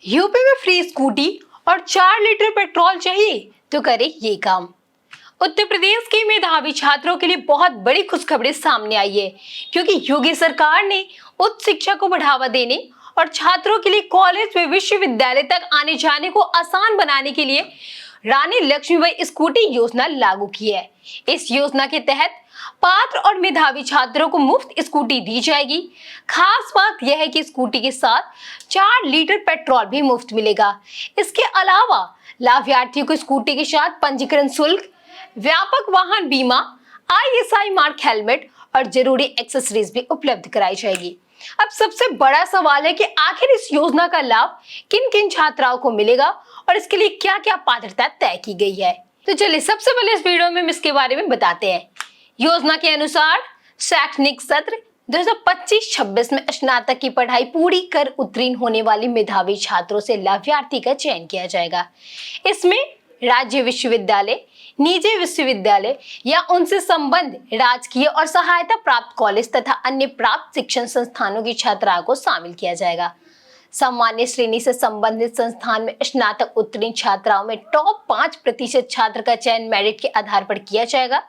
UP में free scooty और 4 litre petrol चाहिए तो करे ये काम। उत्तर प्रदेश के मेधावी छात्रों के लिए बहुत बड़ी खुशखबरी सामने आई है, क्योंकि योगी सरकार ने उच्च शिक्षा को बढ़ावा देने और छात्रों के लिए कॉलेज व विश्वविद्यालय तक आने जाने को आसान बनाने के लिए रानी लक्ष्मीबाई स्कूटी योजना लागू की है। इस योजना के तहत पात्र और मेधावी छात्रों को मुफ्त स्कूटी दी जाएगी। खास बात यह है कि स्कूटी के साथ 4 लीटर पेट्रोल भी मुफ्त मिलेगा। इसके अलावा लाभार्थियों को स्कूटी के साथ पंजीकरण शुल्क, व्यापक वाहन बीमा, ISI मार्क हेलमेट और जरूरी एक्सेसरीज भी उपलब्ध कराई जाएगी। अब सबसे बड़ा सवाल है कि आखिर इस योजना का लाभ किन किन छात्राओं को मिलेगा और इसके लिए क्या क्या पात्रता तय की गई है। तो चलिए सबसे पहले इस वीडियो में हम इसके बारे में बताते हैं। योजना के अनुसार शैक्षणिक सत्र 2025-26 में स्नातक की पढ़ाई पूरी कर उत्तीर्ण होने वाली मेधावी छात्रों से लाभार्थी का चयन किया जाएगा। इसमें राज्य विश्वविद्यालय, निजी विश्वविद्यालय या उनसे संबद्ध राजकीय और सहायता प्राप्त कॉलेज तथा अन्य प्राप्त शिक्षण संस्थानों की छात्राओं को शामिल किया जाएगा। सामान्य श्रेणी से संबंधित संस्थान में स्नातक उत्तीर्ण छात्राओं में टॉप 5% छात्र का चयन मेरिट के आधार पर किया जाएगा।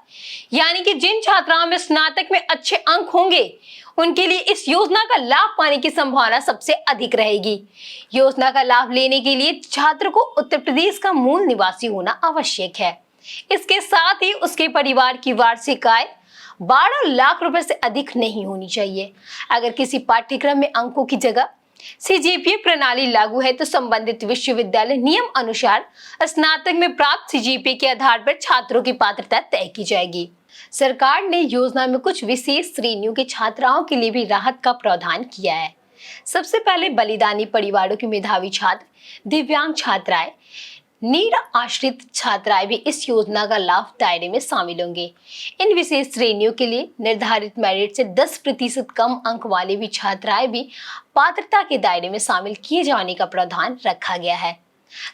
यानी कि जिन छात्राओं में स्नातक में अच्छे अंक होंगे उनके लिए इस योजना का लाभ पाने की संभावना सबसे अधिक रहेगी। योजना का लाभ लेने के लिए छात्र को उत्तर प्रदेश का मूल निवासी होना आवश्यक है। इसके साथ ही उसके परिवार की वार्षिक आय 12 लाख रुपए से अधिक नहीं होनी चाहिए। अगर किसी पाठ्यक्रम में अंकों की जगह CGPA प्रणाली लागू है तो संबंधित विश्वविद्यालय नियम अनुसार स्नातक में प्राप्त CGPA के आधार पर छात्रों की पात्रता तय की जाएगी। सरकार ने योजना में कुछ विशेष श्रेणियों के छात्राओं के लिए भी राहत का प्रावधान किया है। सबसे पहले बलिदानी परिवारों के मेधावी छात्र, दिव्यांग छात्राएं, नीड आश्रित छात्राएं भी इस योजना का लाभ दायरे में शामिल होंगे। इन विशेष श्रेणियों के लिए निर्धारित मेरिट से 10% कम अंक वाले भी छात्राएं भी पात्रता के दायरे में शामिल किए जाने का प्रावधान रखा गया है।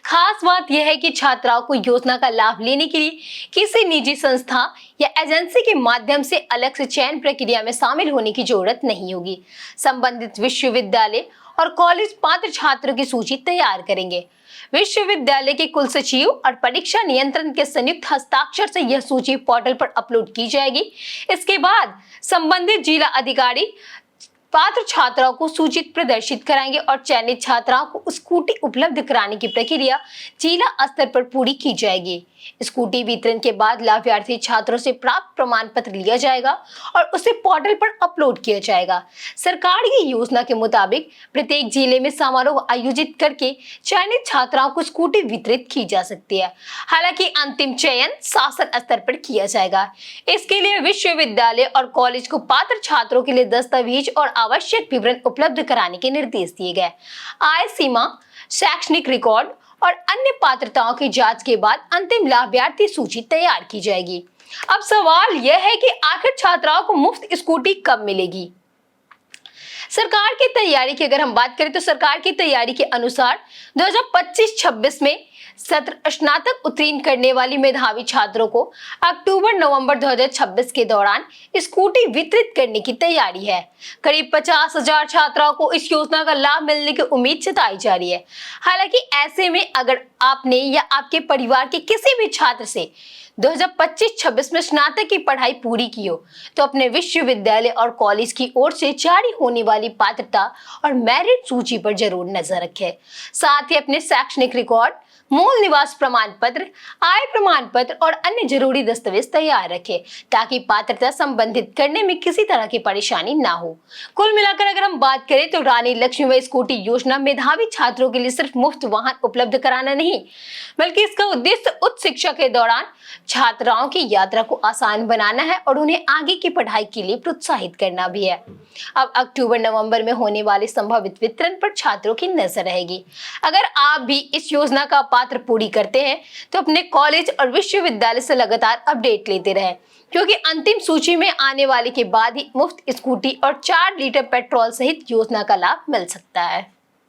खास बात यह है कि छात्राओं को योजना का लाभ लेने के लिए किसी निजी संस्था या एजेंसी के माध्यम से अलग से चयन प्रक्रिया में शामिल होने की जरूरत नहीं होगी। संबंधित विश्वविद्यालय और कॉलेज पात्र छात्रों की सूची तैयार करेंगे। विश्वविद्यालय के कुल सचिव और परीक्षा नियंत्रण के संयुक्त हस्ताक्षर से यह सूची पोर्टल पर अपलोड की जाएगी। इसके बाद संबंधित जिला अधिकारी पात्र छात्राओं को सूचित प्रदर्शित कराएंगे और चयनित छात्राओं को स्कूटी उपलब्ध कराने की प्रक्रिया जिला स्तर पर पूरी की जाएगी। स्कूटी वितरण के बाद लाभार्थी छात्रों से प्राप्त प्रमाण पत्र लिया जाएगा और उसे पोर्टल पर अपलोड किया जाएगा। सरकार की योजना के मुताबिक प्रत्येक जिले में समारोह आयोजित करके चयनित छात्राओं को स्कूटी वितरित की जा सकती है। हालांकि अंतिम चयन शासन स्तर पर किया जाएगा। इसके लिए विश्वविद्यालय और कॉलेज को पात्र छात्रों के लिए दस्तावेज और आवश्यक विवरण उपलब्ध कराने के निर्देश दिए गए। आय सीमा, शैक्षणिक रिकॉर्ड और अन्य पात्रताओं की जांच के बाद अंतिम लाभार्थी सूची तैयार की जाएगी। अब सवाल यह है कि आखिर छात्राओं को मुफ्त स्कूटी कब मिलेगी। सरकार की तैयारी की अगर हम बात करें तो सरकार की तैयारी के अनुसार 2025-26 में सत्र स्नातक उत्तीर्ण करने वाली मेधावी छात्रों को अक्टूबर-नवंबर 2026 के दौरान स्कूटी वितरित करने की तैयारी है। करीब 50,000 छात्राओं को इस योजना का लाभ मिलने की उम्मीद जताई जा रही है। हालांकि ऐसे में अगर आपने या आपके परिवार के किसी भी छात्र से 2025-26 में स्नातक की पढ़ाई पूरी की हो तो अपने विश्वविद्यालय और कॉलेज की ओर से जारी होने वाली पात्रता और मेरिट सूची पर जरूर नजर रखें। साथ ही अपने शैक्षणिक रिकॉर्ड, मूल निवास प्रमाण पत्र, आय प्रमाण पत्र और अन्य जरूरी दस्तावेज तैयार रखें ताकि पात्रता संबंधित करने में किसी तरह की परेशानी ना हो। कुल मिलाकर अगर हम बात करें तो रानी लक्ष्मीबाई स्कूटी योजना मेधावी छात्रों के लिए सिर्फ मुफ्त वाहन उपलब्ध कराना नहीं, बल्कि इसका उद्देश्य उच्च शिक्षा के दौरान छात्राओं की यात्रा को आसान बनाना है और उन्हें आगे की पढ़ाई के लिए प्रोत्साहित करना भी है। अब अक्टूबर-नवंबर में होने वाले संभावित वितरण पर छात्रों की नजर रहेगी। अगर आप भी इस योजना का पात्र पूरी करते हैं तो अपने कॉलेज और विश्वविद्यालय से लगातार अपडेट लेते रहें, क्योंकि अंतिम सूची में आने वाले के बाद ही मुफ्त स्कूटी और 4 लीटर पेट्रोल सहित योजना का लाभ मिल सकता है।